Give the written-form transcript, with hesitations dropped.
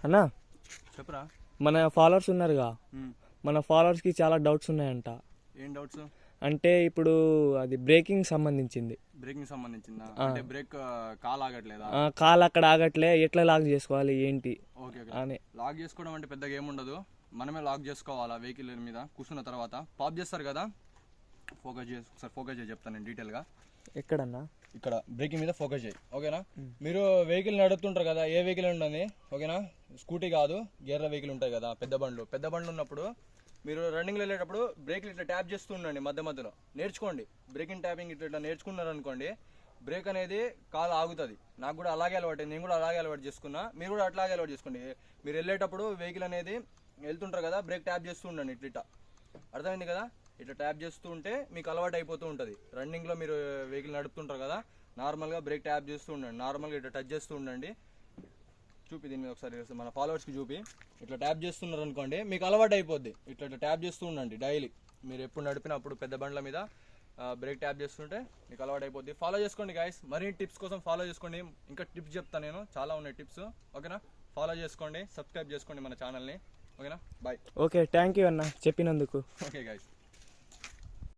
అన్నా చెప్పరా. మన ఫాలోవర్స్ ఉన్నారుగా, మన ఫాలోవర్స్కి చాలా డౌట్స్ ఉన్నాయంట. ఏం డౌట్స్? అంటే ఇప్పుడు అది బ్రేకింగ్ సంబంధించింది. బ్రేకింగ్ సంబంధించిందా? అంటే బ్రేక్ కాల్ ఆగట్లేదా? కాల్ అక్కడ ఆగట్లే, ఎట్లా లాక్ చేసుకోవాలి ఏంటి ఓకే అని. లాక్ చేసుకోవడం అంటే పెద్దగా ఏముండదు, మనమే లాక్ చేసుకోవాలా. వెహికల్ మీద కూర్చున్న తర్వాత పాప్ చేస్తారు కదా, ఒకసారి ఫోకస్ చేసి చెప్తాను నేను డీటెయిల్గా. ఎక్కడన్నా? ఇక్కడ బ్రేకింగ్ మీద ఫోకస్ చేయి, ఓకేనా. మీరు వెహికల్ నడుపుతుంటారు కదా, ఏ వెహికల్ ఉండదు, ఓకేనా. స్కూటీ కాదు, గేర్ల వెహికల్ ఉంటాయి కదా, పెద్ద బండ్లు ఉన్నప్పుడు మీరు రన్నింగ్లో వెళ్ళేటప్పుడు బ్రేక్లు ఇట్లా ట్యాప్ చేస్తూ ఉండండి. మధ్యలో నేర్చుకోండి. బ్రేకింగ్ ట్యాపింగ్ ఇట్లా నేర్చుకున్నారు అనుకోండి, బ్రేక్ అనేది కాలు ఆగుతుంది. నాకు కూడా అలాగే అలవాటు, నేను కూడా అలాగే అలవాటు చేసుకున్నా. మీరు కూడా అట్లాగే అలవాటు చేసుకోండి. మీరు వెళ్ళేటప్పుడు వెహికల్ అనేది వెళ్తుంటారు కదా, బ్రేక్ ట్యాప్ చేస్తూ ఉండండి. ఇట్లా అర్థమైంది కదా, ఇట్లా ట్యాప్ చేస్తూ ఉంటే మీకు అలవాటు అయిపోతూ ఉంటుంది. రన్నింగ్లో మీరు వెహికల్ నడుపుతుంటారు కదా, నార్మల్గా బ్రేక్ ట్యాప్ చేస్తూ ఉండండి. నార్మల్గా ఇట్లా టచ్ చేస్తూ ఉండండి. చూపి దీని మీద ఒకసారి మన ఫాలోవర్స్కి చూపి. ఇట్లా ట్యాప్ చేస్తున్నారు అనుకోండి, మీకు అలవాటు అయిపోద్ది. ఇట్లా ట్యాప్ చేస్తూ ఉండండి డైలీ. మీరు ఎప్పుడు నడిపినప్పుడు పెద్ద బండ్ల మీద బ్రేక్ ట్యాప్ చేస్తుంటే మీకు అలవాటు అయిపోద్ది. ఫాలో చేసుకోండి గాయస్. మరిన్ని టిప్స్ కోసం ఫాలో చేసుకోండి. ఇంకా టిప్స్ చెప్తాను నేను, చాలా ఉన్నాయి టిప్స్, ఓకేనా. ఫాలో చేసుకోండి, సబ్స్క్రైబ్ చేసుకోండి మన ఛానల్ని, ఓకేనా. బాయ్. ఓకే, థ్యాంక్ యూ అన్న చెప్పినందుకు. Okay guys.